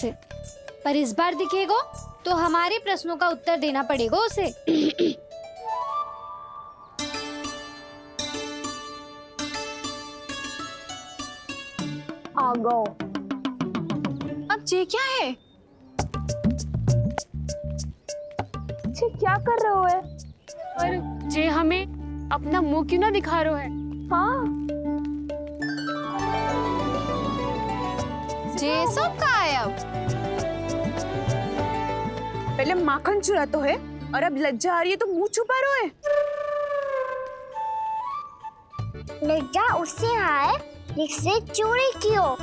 से, पर इस बार दिखेगा तो हमारे प्रश्नों का उत्तर देना पड़ेगा उसे। आ गो। अब ये क्या है? ये क्या कर रहे हो है? पर जे हमें अपना मुंह क्यों ना दिखा रहा है? हाँ, जे सब का है अब? पहले माखन चुरा तो है और अब लज्जा आ रही है तो मुंह छुपा रहे है। लज्जा उससे है जिससे चोरी की हो।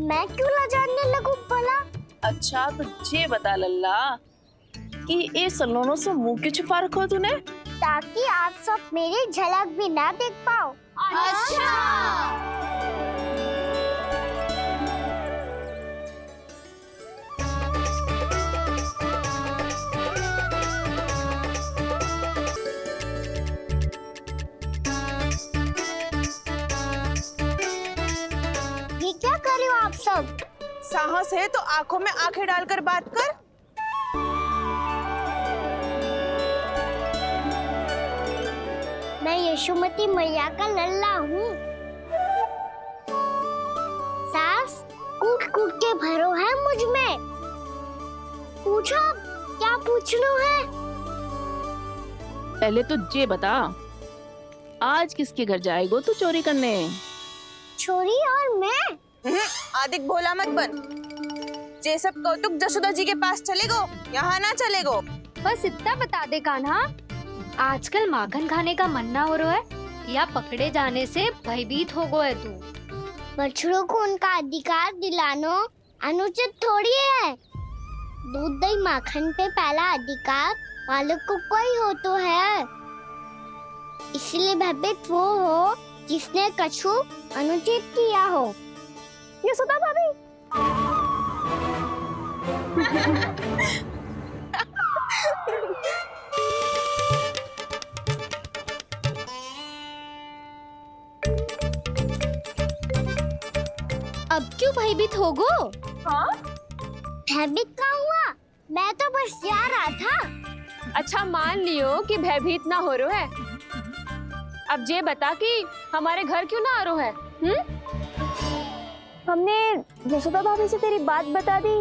मैं क्यों लजाने लगूं भला? अच्छा तो ये बता लल्ला कि ये सलोनों से मुंह क्यों छुपा रखो तूने? ताकि आप सब मेरी झलक भी ना देख पाओ। अच्छा। ये क्या कर रहे हो आप सब? साहस है तो आंखों में आंखें डालकर बात कर। मैं यशोमती मैया का लल्ला हूँ। सास कूट कूट के भरो है मुझ में। पूछो क्या पूछना है? पहले तो ये बता, आज किसके घर जाएगो तू चोरी करने? छोरी और मैं। आदिक भोला मत बन। ये सब कौतुक जसोदा जी के पास चलेगो, यहाँ ना चलेगो। बस इतना बता दे कान्हा, आजकल माखन खाने का मन ना हो रहा है या पकड़े जाने से भयभीत हो गया है तू? बछड़ों को उनका अधिकार दिलाना अनुचित थोड़ी है। दूध दही माखन पे पहला अधिकार मालिक को कोई हो तो है। इसलिए भयभीत वो हो जिसने कछु अनुचित किया हो। ये सुधा भाभी। अब क्यों भयभीत हो गो? हाँ? भयभीत का हुआ? मैं तो बस जा रहा था। अच्छा मान लियो कि भयभीत ना हो रहा है। अब ये बता कि हमारे घर क्यों ना आ रहा है? हमने यशोदा भाभी से तेरी बात बता दी,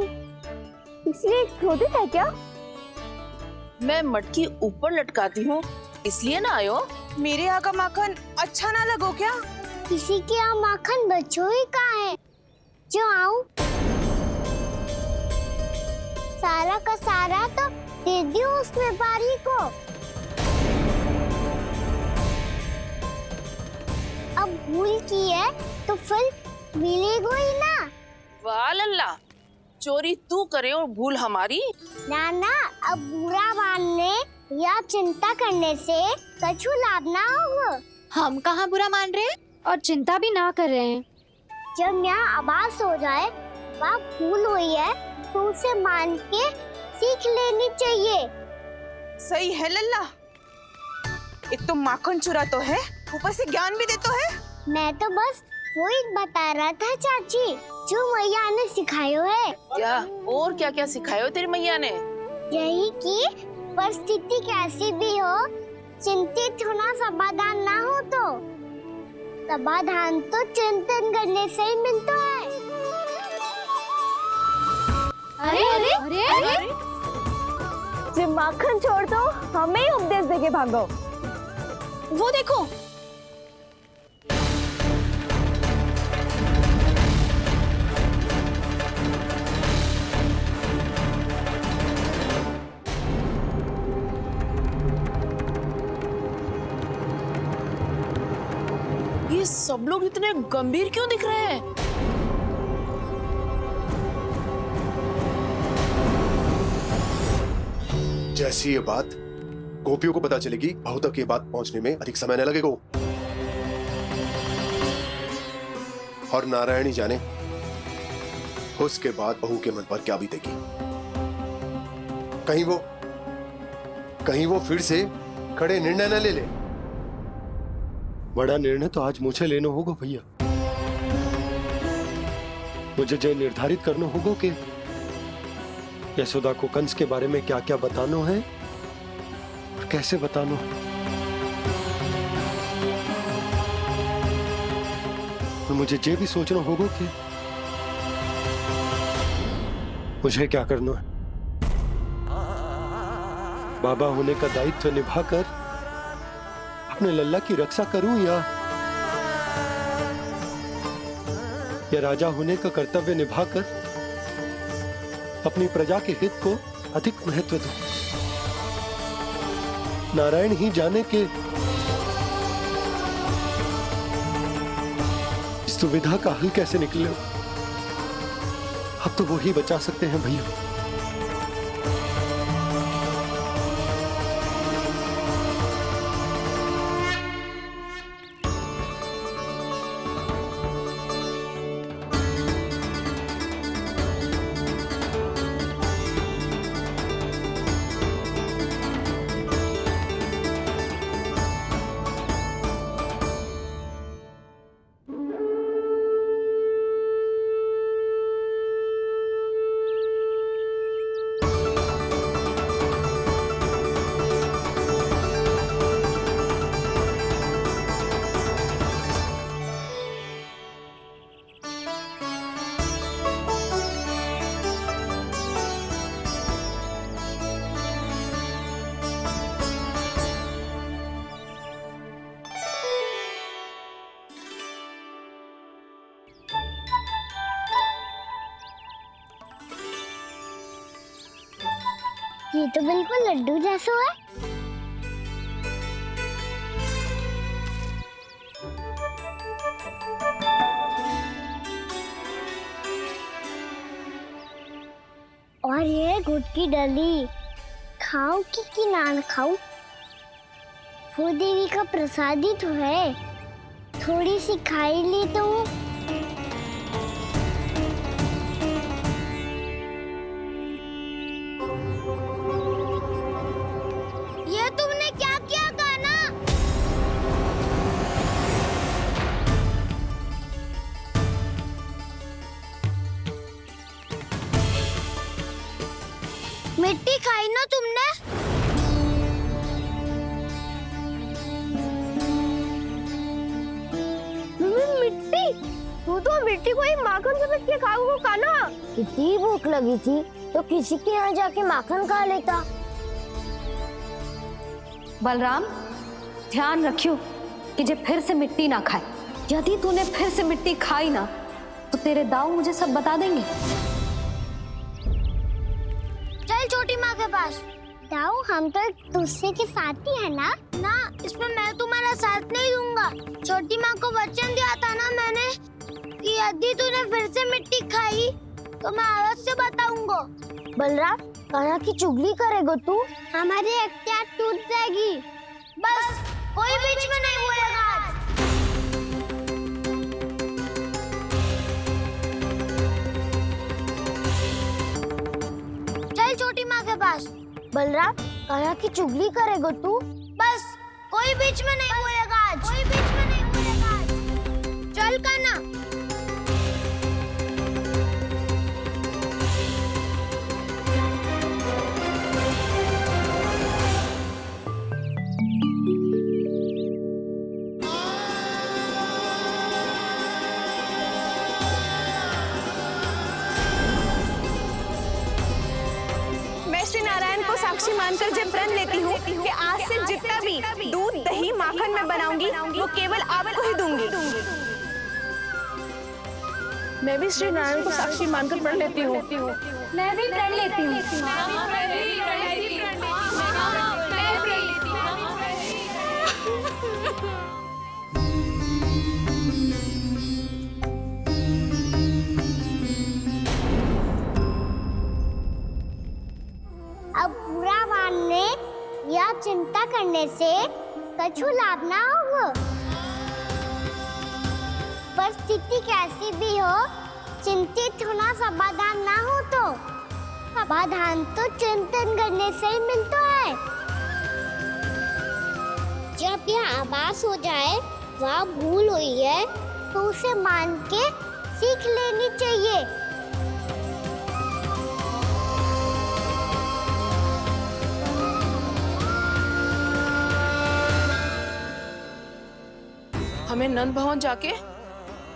इसलिए क्रोधित है क्या? मैं मटकी ऊपर लटकाती हूँ इसलिए ना आयो? मेरे यहाँ का माखन अच्छा ना लगो क्या? किसी के यहाँ माखन बच्चों ही कहाँ है जो आऊं? सारा का सारा तो दे दियो उस व्यापारी को। अब भूल की है तो फल मिलेगा ही ना। वाह लल्ला, चोरी तू करे और भूल हमारी। ना ना, अब बुरा मानने या चिंता करने से कछु लाभ ना होगा। हम कहाँ बुरा मान रहे हैं? और चिंता भी ना कर रहे हैं। जब यहाँ आवाज हो जाए वहाँ भूल हुई है तो उसे मान के सीख लेनी चाहिए। सही है लल्ला। एक तो माखन चुरा तो है, ऊपर से ज्ञान भी दे तो है। मैं तो बस वही बता रहा था चाची जो मैया ने सिखायो है। क्या और क्या क्या सिखायो तेरी मैया ने? यही कि परिस्थिति कैसी भी हो, चिंतित होना समाधान ना हो तो समाधान तो चिंतन करने से ही मिलता है। अरे अरे अरे, अरे? जब माखन छोड़ दो हमें ही उपदेश देके भागो। वो देखो, ये सब लोग इतने गंभीर क्यों दिख रहे हैं? जैसी ये बात गोपियों को पता चलेगी, बहू तक ये बात पहुंचने में अधिक समय न लगेगा। और नारायणी जाने उसके बाद बहू के मन पर क्या बीतेगी। कहीं वो फिर से खड़े निर्णय न ले ले। बड़ा निर्णय तो आज मुझे लेना होगा भैया। मुझे जो निर्धारित करना होगा कि यशोदा को कंस के बारे में क्या क्या बताना है और कैसे बताना है। और मुझे ये भी सोचना होगा कि मुझे क्या करना है। बाबा होने का दायित्व निभाकर अपने लल्ला की रक्षा करूं या राजा होने का कर्तव्य निभाकर अपनी प्रजा के हित को अधिक महत्व दूं। नारायण ही जाने के इस दुविधा का हल कैसे निकले। अब तो वो ही बचा सकते हैं भैया। ये तो बिल्कुल लड्डू जैसा है। और ये गुड़ की डली खाऊं कि ना खाऊं? वो देवी का प्रसाद ही तो है, थोड़ी सी खाई ली तो। ये तुमने क्या किया कान्हा? मिट्टी खाई ना तुमने? मिट्टी? तू तो मिट्टी को ही माखन समझ के खाओगे कान्हा। कितनी भूख लगी थी तो किसी के यहाँ जाके माखन खा लेता। बलराम, ध्यान रखियो कि जे फिर से मिट्टी ना खाए। यदि तूने फिर से मिट्टी खाई ना तो तेरे दाऊ मुझे सब बता देंगे। चल छोटी माँ के पास। दाऊ, हम तो एक दूसरे के साथ ही है ना? ना, इसमें मैं तुम्हारा साथ नहीं दूंगा। छोटी माँ को वचन दिया था ना मैंने कि यदि तूने फिर से मिट्टी खाई तो मैं अवश्य बताऊंगा। बलराम, कान्हा की चुगली करेगा तू? हमारी अख्तियार टूट जाएगी। बस कोई बीच में नहीं बोलेगा आज। चल छोटी माँ के पास। बलराम, कान्हा की चुगली करेगा तू? बस कोई बीच में नहीं बोलेगा आज। कोई बीच में नहीं बोलेगा आज। चल कान्हा। नारायण को साक्षी मानकर जब प्रण लेती हूँ कि आज से जितना भी दूध दही माखन मैं बनाऊंगी वो केवल आपको ही दूंगी। मैं भी श्री नारायण को साक्षी मानकर प्रण लेती हूँ। मैं भी प्रण लेती हूँ। अब बुरा मानने या चिंता करने से कछु लाभ ना होगा। परिस्थिति कैसी भी हो, चिंतित होना समाधान ना हो तो समाधान तो चिंतन करने से ही मिलता है। जब यह आभास हो जाए वह भूल हुई है तो उसे मान के सीख लेनी चाहिए। हमें नंद भवन जाके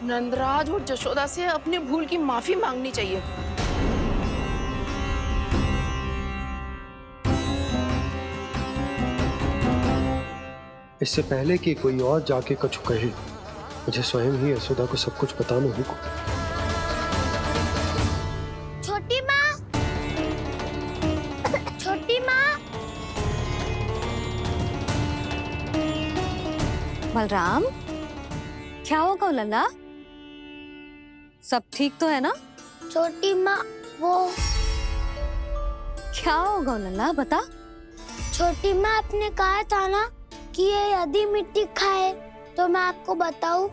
नंदराज और जशोदा से अपनी भूल की माफी मांगनी चाहिए। इससे पहले कि कोई और जाके कछु कहे, मुझे स्वयं ही यशोदा को सब कुछ बताना होगा। छोटी माँ, छोटी माँ। बलराम, क्या होगा लल्ला? सब ठीक तो है ना? छोटी माँ, वो क्या होगा लल्ला, बता। छोटी माँ, आपने कहा था ना कि ये यदि मिट्टी खाए तो मैं आपको बताऊं।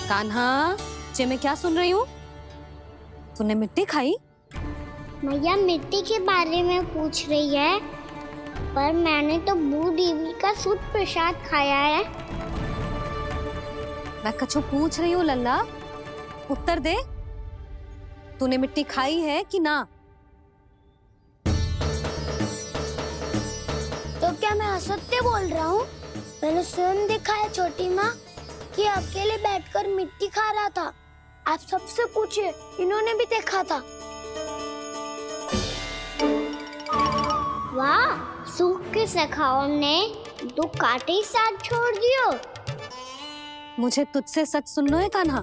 कान्हा, जे मैं क्या सुन रही हूँ? तूने मिट्टी खाई? मैया मिट्टी के बारे में पूछ रही है, पर मैंने तो भूदेवी का शुद्ध प्रसाद खाया है। मैं कछु पूछ रही हूँ लल्ला, उत्तर दे। तूने मिट्टी खाई है कि ना? तो क्या मैं असत्य बोल रहा हूँ? मैंने स्वयं देखा है छोटी माँ कि अकेले बैठकर मिट्टी खा रहा था। आप सबसे पूछिए, इन्होंने भी देखा था। वाह, सूख के सखाओ ने 2 कांटे ही साथ छोड़ दियो। मुझे तुझसे सच सुनना है कान्हा।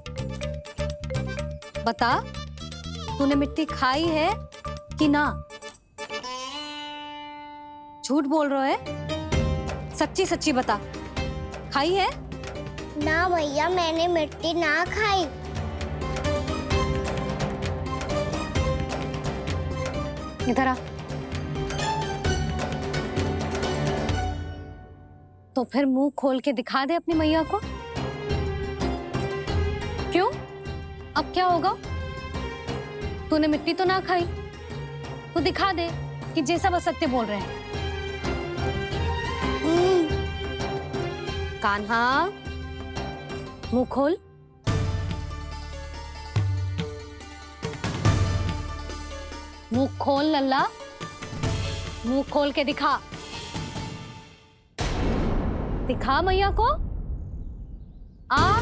बता, तूने मिट्टी खाई है कि ना? झूठ बोल रहा है, सच्ची सच्ची बता, खाई है? ना भैया, मैंने मिट्टी ना खाई। इधर आ। तो फिर मुंह खोल के दिखा दे अपनी मैया को। क्यों? अब क्या होगा? तूने मिट्टी तो ना खाई, तो दिखा दे कि जे सब असत्य बोल रहे हैं। कान्हा, मुंह खोल। मुंह खोल लल्ला, मुंह खोल के दिखा। दिखा मैया को। आ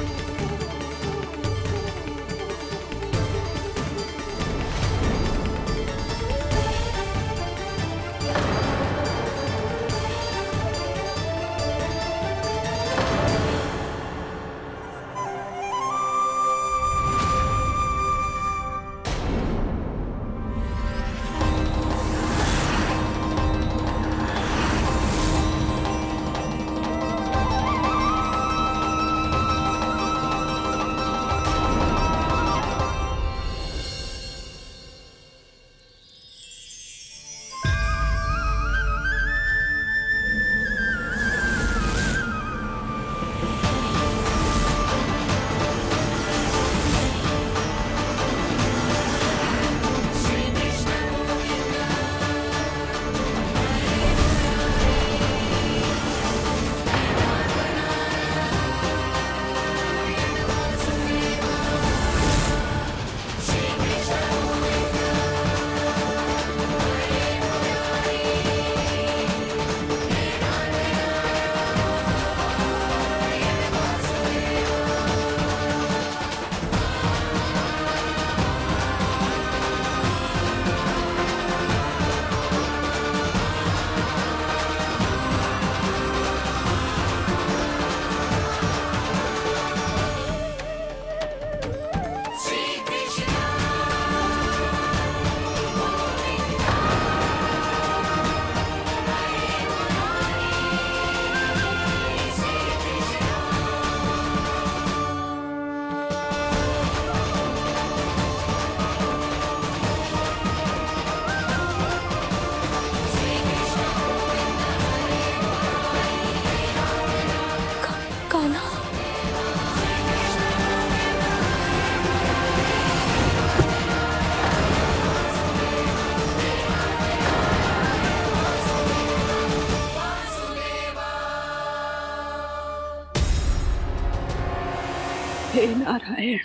हे नारायण,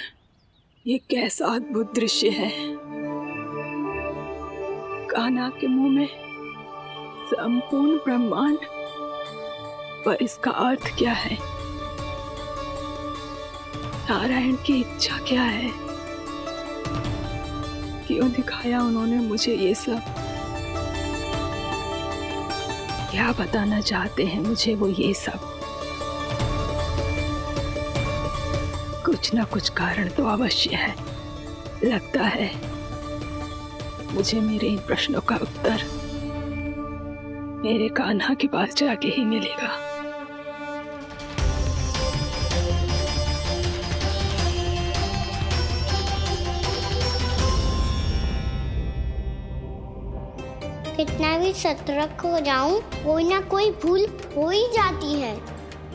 ये कैसा अद्भुत दृश्य है। कान्हा के मुंह में संपूर्ण ब्रह्मांड, पर इसका अर्थ क्या है? नारायण की इच्छा क्या है? क्यों दिखाया उन्होंने मुझे ये सब? क्या बताना चाहते हैं मुझे वो ये सब? कुछ ना कुछ कारण तो अवश्य है। लगता है मुझे मेरे इन प्रश्नों का उत्तर मेरे कान्हा के पास जाके ही मिलेगा। कितना भी सतर्क हो जाऊं, कोई ना कोई भूल हो ही जाती है।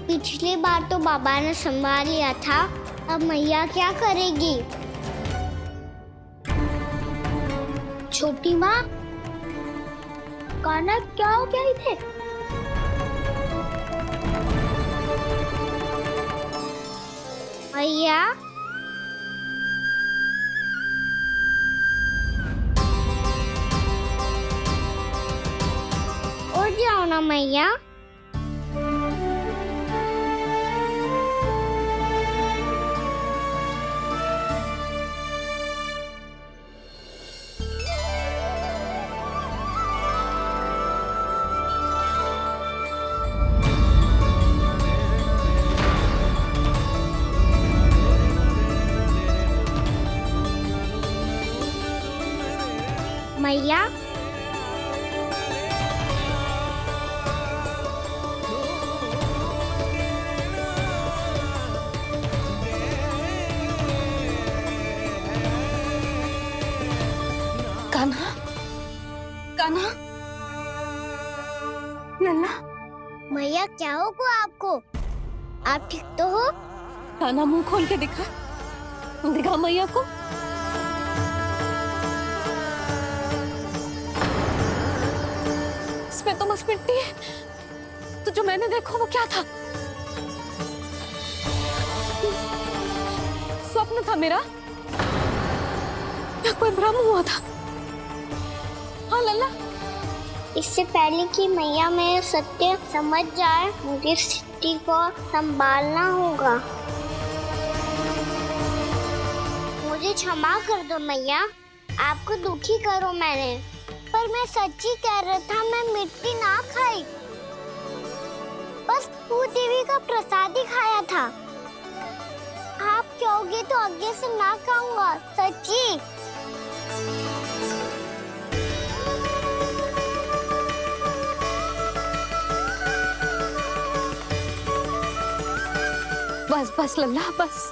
पिछली बार तो बाबा ने संभाल लिया था, अब मैया क्या करेगी? छोटी माँ, कान्हा क्या हो गया इधर? मैया, उठ जाओ ना मैया। मैया, कान्हा, कान्हा, लल्ला, मैया क्या होगा आपको? आप ठीक तो हो? कान्हा मुंह खोल के दिखा, दिखा मैया को। इसमें तो बस मिट्टी है, तो जो मैंने देखा वो क्या था? स्वप्न था मेरा या कोई भ्रम हुआ था? हाँ लल्ला, इससे पहले कि मैया मेरे सत्य समझ जाए, मुझे स्थिति को संभालना होगा। मुझे क्षमा कर दो मैया, आपको दुखी करो मैंने, पर मैं सच्ची कह रहा था, मैं मिट्टी ना खाई, बस भू देवी का प्रसाद ही खाया था। आप कहोगे तो आगे से ना खाऊंगा, सच्ची। बस बस लल्ला, बस।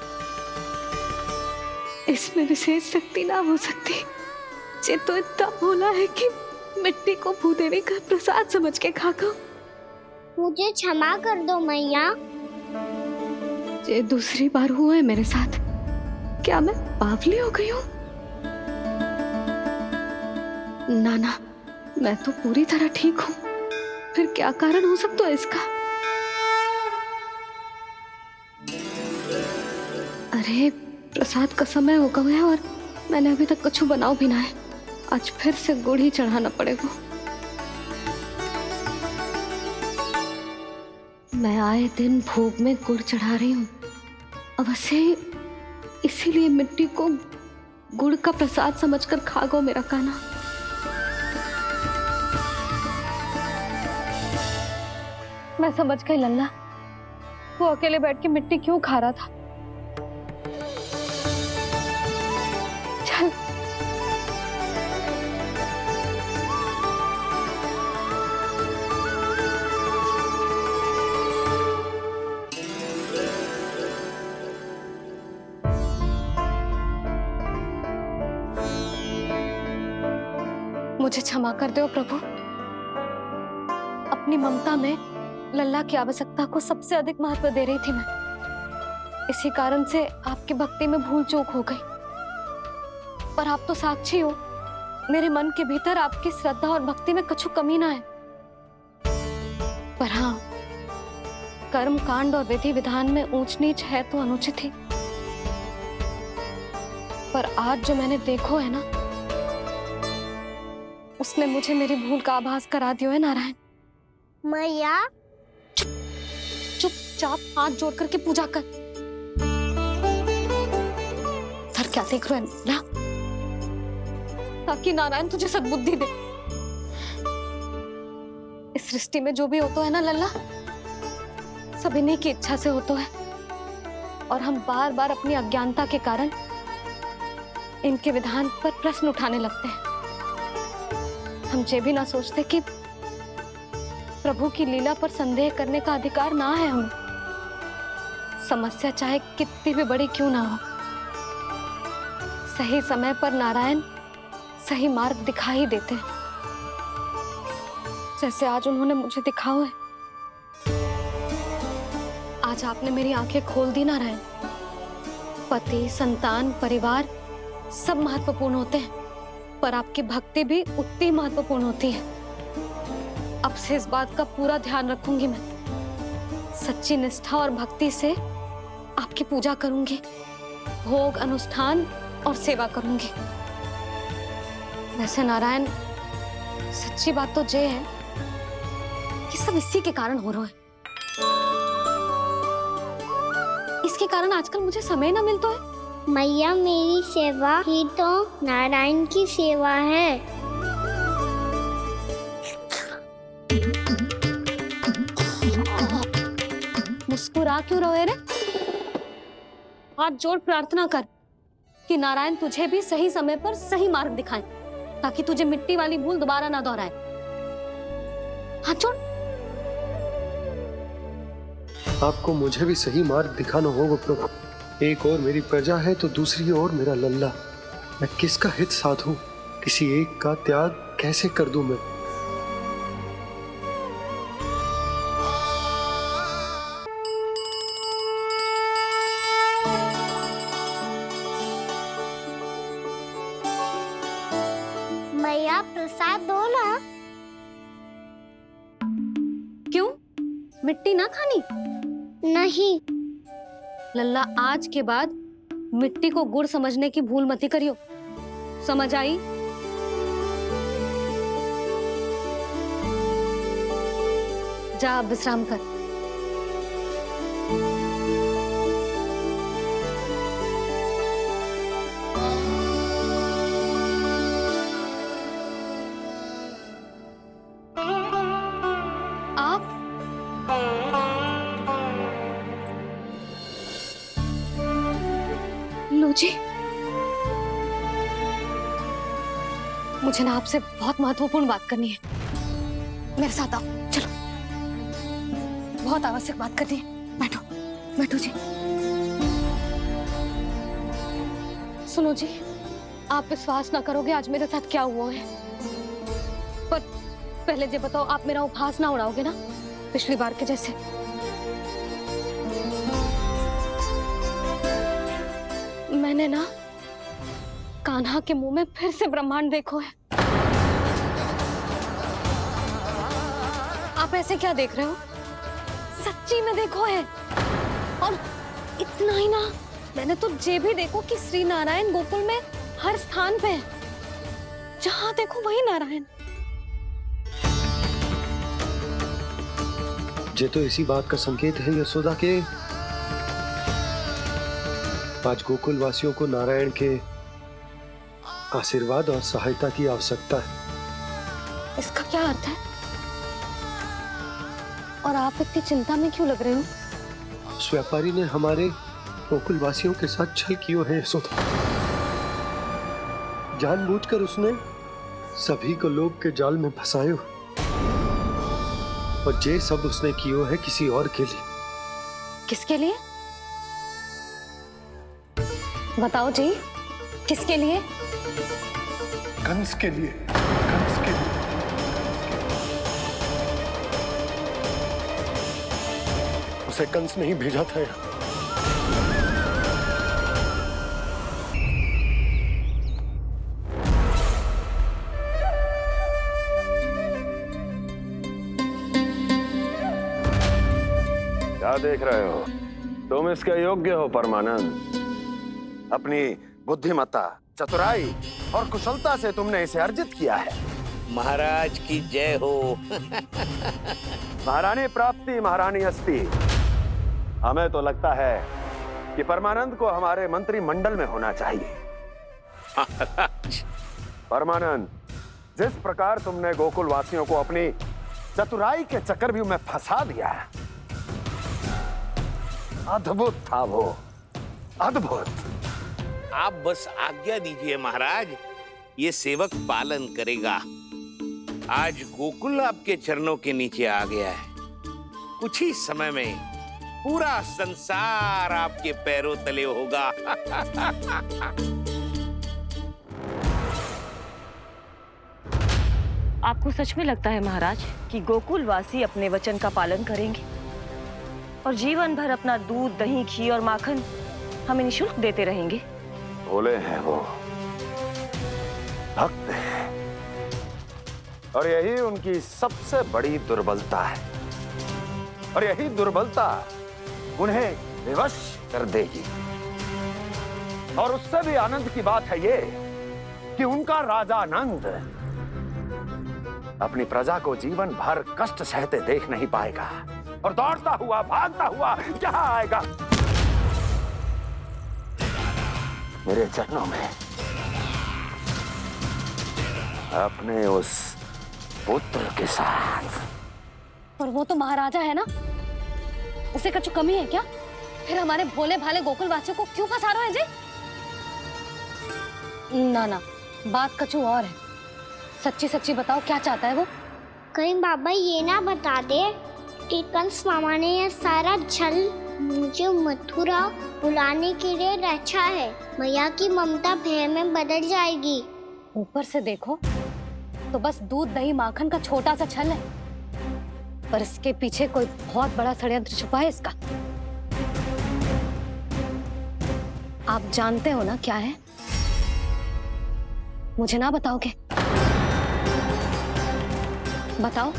इसमें विशेष शक्ति ना हो सकती। ये तो इतना भोला है कि मिट्टी को भूदेवी का प्रसाद समझ के खागा। मुझे क्षमा कर दो मैया। ये दूसरी बार हुआ है मेरे साथ। क्या मैं बावली हो गई हूँ? ना ना, मैं तो पूरी तरह ठीक हूँ। फिर क्या कारण हो सकता है इसका? अरे प्रसाद का समय हो गया है और मैंने अभी तक कुछ बनाओ भी ना है। आज फिर से गुड़ ही चढ़ाना पड़ेगा। मैं आए दिन भोग में गुड़ चढ़ा रही हूँ, अवश्य ही इसीलिए मिट्टी को गुड़ का प्रसाद समझकर खा गो मेरा कान्हा। मैं समझ गई लल्ला, वो अकेले बैठ के मिट्टी क्यों खा रहा था। चल मुझे क्षमा कर दो प्रभु। अपनी ममता में लल्ला की आवश्यकता को सबसे अधिक महत्व दे रही थी मैं। इसी कारण से आपकी भक्ति में भूल चूक हो गई। पर आप तो साक्षी हो, मेरे मन के भीतर आपकी श्रद्धा और भक्ति में कुछ कमी ना है। पर हाँ, कर्म कांड और विधि विधान में ऊंच नीच है तो अनुचित ही। पर आज जो मैंने देखो है ना, उसने मुझे मेरी भूल का आभास करा दियो है नारायण। मैया चुपचाप हाथ जोड़ करके पूजा कर। सर क्या देख रहे हैं ना, ताकि नारायण तुझे सद्बुद्धि दे। इस सृष्टि में जो भी होता है ना लल्ला, सब इन्हीं की इच्छा से होता है, और हम बार बार अपनी अज्ञानता के कारण इनके विधान पर प्रश्न उठाने लगते हैं। हम ये भी ना सोचते कि प्रभु की लीला पर संदेह करने का अधिकार ना है हमें। समस्या चाहे कितनी भी बड़ी क्यों ना हो, सही समय पर नारायण सही मार्ग दिखा ही देते हैं, जैसे आज उन्होंने मुझे दिखाओ है। आज आपने मेरी आंखें खोल दी नारायण। पति, संतान, परिवार सब महत्वपूर्ण होते हैं, पर आपकी भक्ति भी उतनी महत्वपूर्ण होती है। अब से इस बात का पूरा ध्यान रखूंगी मैं। सच्ची निष्ठा और भक्ति से आपकी पूजा करूंगी, भोग, अनुष्ठान और सेवा करूंगी। वैसे नारायण, सच्ची बात तो ये है कि सब इसी के कारण हो रहा है। इसके कारण आजकल मुझे समय ना मिलता है। मैया, मेरी सेवा ही तो नारायण की सेवा है। मुस्कुरा क्यों रहे रे? हाथ जोड़ प्रार्थना कर कि नारायण तुझे भी सही समय पर सही मार्ग दिखाएं, ताकि तुझे मिट्टी वाली भूल दोबारा ना दोहराए। हाथ जोड़। आपको मुझे भी सही मार्ग दिखाना होगा प्रभु। एक और मेरी प्रजा है तो दूसरी ओर मेरा लल्ला। मैं किसका हित साधूं? किसी एक का त्याग कैसे कर दूं मैं? मैया, प्रसाद दो ना। क्यों? मिट्टी ना खानी? नहीं। लल्ला, आज के बाद मिट्टी को गुड़ समझने की भूल मत करियो। समझ आई? जा अब विश्राम कर। आप लो जी, मुझे ना आपसे बहुत महत्वपूर्ण बात करनी है। मेरे साथ आओ, चलो। बहुत आवश्यक बात करनी है। बैठो, बैठो जी। सुनो जी, आप विश्वास ना करोगे आज मेरे साथ क्या हुआ है। पर पहले ये बताओ, आप मेरा उपहास ना उड़ाओगे ना, पिछली बार के जैसे? मैंने ना कान्हा के मुंह में फिर से ब्रह्मांड देखो है। आप ऐसे क्या देख रहे हो? सच्ची में देखो है। और इतना ही ना, मैंने तो ये भी देखो कि श्री नारायण गोकुल में हर स्थान पे है। जहां देखो वही नारायण। ये तो इसी बात का संकेत है यशोदा के आज गोकुल वासियों को नारायण के आशीर्वाद और सहायता की आवश्यकता है। इसका क्या अर्थ है? और आप इतनी चिंता में क्यों लग रहे हो? उस व्यापारी ने हमारे गोकुल वासियों के साथ छल किया है यशोदा। जानबूझकर उसने सभी को लोभ के जाल में फंसायो, और ये सब उसने किया है किसी और के लिए। किसके लिए? बताओ जी, किसके लिए? कंस के लिए। कंस के लिए। उसे कंस नहीं भेजा था यहाँ। क्या देख रहे हो? तुम इसके योग्य हो परमानंद। अपनी बुद्धिमत्ता, चतुराई और कुशलता से तुमने इसे अर्जित किया है। महाराज की जय हो। महारानी प्राप्ति महारानी अस्ति। हमें तो लगता है कि परमानंद को हमारे मंत्रिमंडल में होना चाहिए। महाराज, परमानंद, जिस प्रकार तुमने गोकुल वासियों को अपनी चतुराई के चक्रव्यूह में फंसा दिया है, अद्भुत था वो, अद्भुत। आप बस आज्ञा दीजिए महाराज, ये सेवक पालन करेगा। आज गोकुल आपके चरणों के नीचे आ गया है। कुछ ही समय में पूरा संसार आपके पैरों तले होगा। आपको सच में लगता है महाराज कि गोकुल वासी अपने वचन का पालन करेंगे और जीवन भर अपना दूध, दही, घी और माखन हमें निःशुल्क देते रहेंगे? भोले हैं वो, भक्त हैं, और यही उनकी सबसे बड़ी दुर्बलता है। और यही दुर्बलता उन्हें विवश कर देगी। और उससे भी आनंद की बात है ये कि उनका राजा नंद अपनी प्रजा को जीवन भर कष्ट सहते देख नहीं पाएगा और दौड़ता हुआ, भागता हुआ यहाँ आएगा मेरे चरणों में, अपने उस पुत्र के साथ। पर वो तो महाराजा है ना, उसे कुछ कमी है क्या? फिर हमारे भोले भाले गोकुल वासियों को क्यों फंसा रहे हैं जी? ना ना, बात कछु और है। सच्ची सच्ची बताओ, क्या चाहता है वो? कहीं बाबा ये ना बता दे कि कंस मामा ने यह सारा छल मुझे मथुरा बुलाने के लिए रचा है। मैया की ममता भय में बदल जाएगी। ऊपर से देखो तो बस दूध, दही, माखन का छोटा सा छल है, पर इसके पीछे कोई बहुत बड़ा षड्यंत्र छुपा है इसका। आप जानते हो ना क्या है? मुझे ना बताओगे? बताओ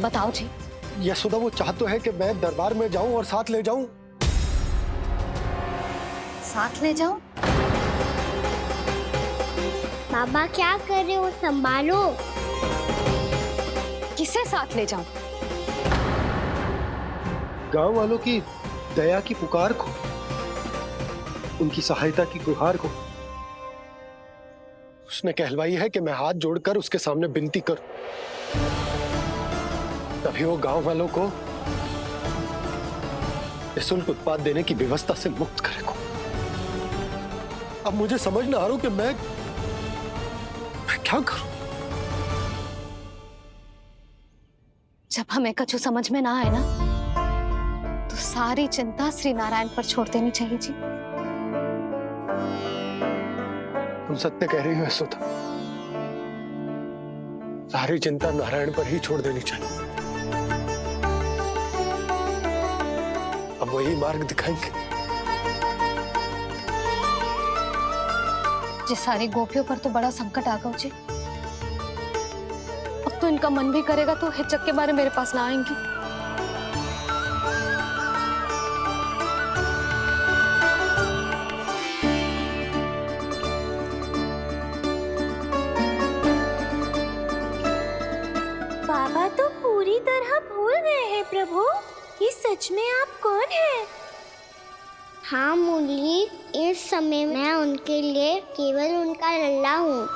बताओ जी। यशोदा, वो चाह तो है कि मैं दरबार में जाऊं और साथ ले जाऊं। साथ ले जाओ? बाबा क्या कर रहे हो, संभालो। किसे साथ ले जाऊं? गांव वालों की दया की पुकार को, उनकी सहायता की गुहार को। उसने कहलवाई है कि मैं हाथ जोड़कर उसके सामने विनती करूं, तभी वो गांव वालों को निःशुल्क उत्पाद देने की व्यवस्था से मुक्त करेगा। अब मुझे समझ ना आ रहा कि मैं क्या करूं। जब हमें कछु समझ में ना आए ना, तो सारी चिंता श्री नारायण पर छोड़ देनी चाहिए जी। तुम सत्य कह रही हो यशोदा, सारी चिंता नारायण पर ही छोड़ देनी चाहिए। अब वही मार्ग दिखाएंगे। जिस सारी गोपियों पर तो बड़ा संकट आ गया जी। अब तो इनका मन भी करेगा तो हिचक के बारे मेरे पास ना आएंगी। बाबा तो पूरी तरह भूल गए हैं प्रभु, ये सच में आप कौन हैं? हाँ मुरली, इस समय मैं उनके लिए केवल उनका लल्ला हूँ।